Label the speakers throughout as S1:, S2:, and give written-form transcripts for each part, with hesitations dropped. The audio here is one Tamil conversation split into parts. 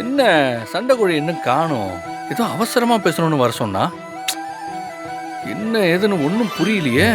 S1: என்ன சண்டை கோழி இன்னும் காணும்? ஏதோ அவசரமா பேசணும்னு வர சொன்னா, என்ன ஏதுன்னு ஒன்றும் புரியலையே.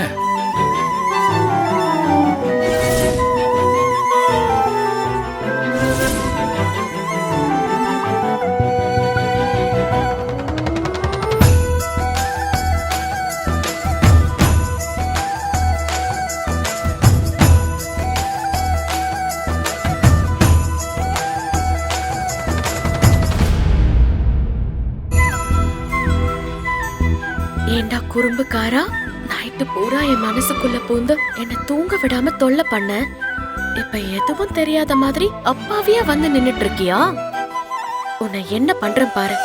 S2: ஏண்டா குறும்புக்காரா, நைட்டு பூரா என் மனசுக்குள்ள பூந்து என்ன தூங்க விடாம தொல்லை பண்ண. இப்ப எதுவும் தெரியாத மாதிரி அப்பாவியா வந்து நின்னுட்டு இருக்கியா? உன்னை என்ன பண்றேன் பாரு.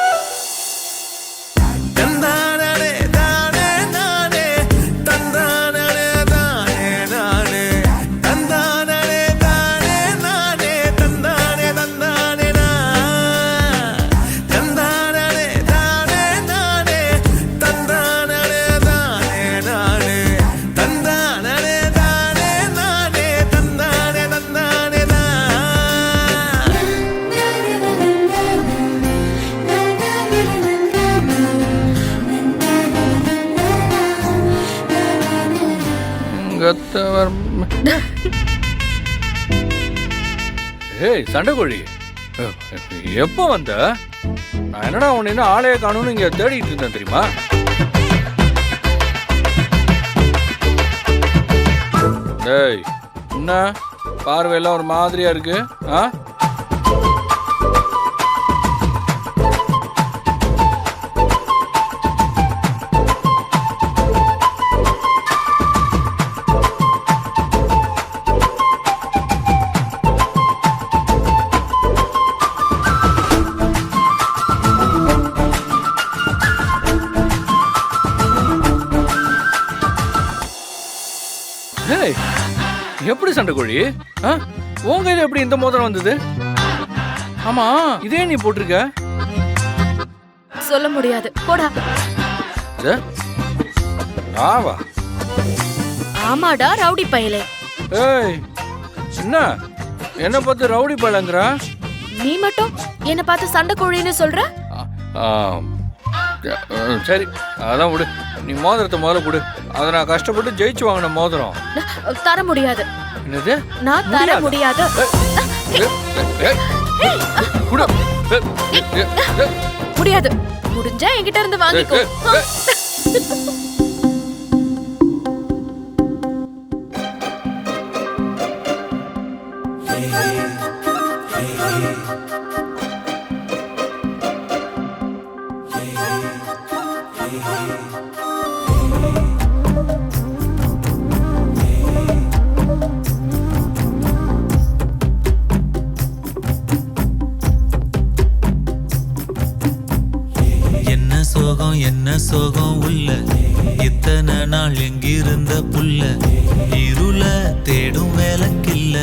S1: ஏய் சண்டைக்கோழி, எப்போ வந்த? நான் என்னடா உன்னை இன்னும் ஆளைய காணும்னு இங்க தேடிட்டு இருந்தேன் தெரியுமா? ஏய் என்ன பார்வையெல்லாம் ஒரு மாதிரியா இருக்கு? ஆ எப்படி சண்டைக்கோழி? உன் கையில எப்படி இந்த மோதிரம் வந்தது? ஆமா, இதே நீ போட்டிருக்க?
S2: சொல்ல முடியாது, போடா.
S1: ராவா?
S2: ஆமாடா ரவுடி பயலே.
S1: ஏய் என்ன பார்த்து ரவுடி பயலங்கற?
S2: நீ மட்டும் என்ன பார்த்து சண்டைக்கோழின்னு சொல்ற?
S1: சரி அதான் விடு, நீ மோதிரத்தை முதல்ல கொடு. அதை நான் கஷ்டப்பட்டு ஜெயிச்சு வாங்கின மோதிரம்.
S2: தர முடியாது.
S1: என்னது?
S2: நான் தர முடியாது. முடியாது. முடிஞ்சா என்கிட்ட இருந்து வாங்கிக்கோ.
S3: என்ன சோகம் உள்ள இத்தனை நாள் எங்கிருந்த புல்ல இருள தேடும் வேலைக்கில்ல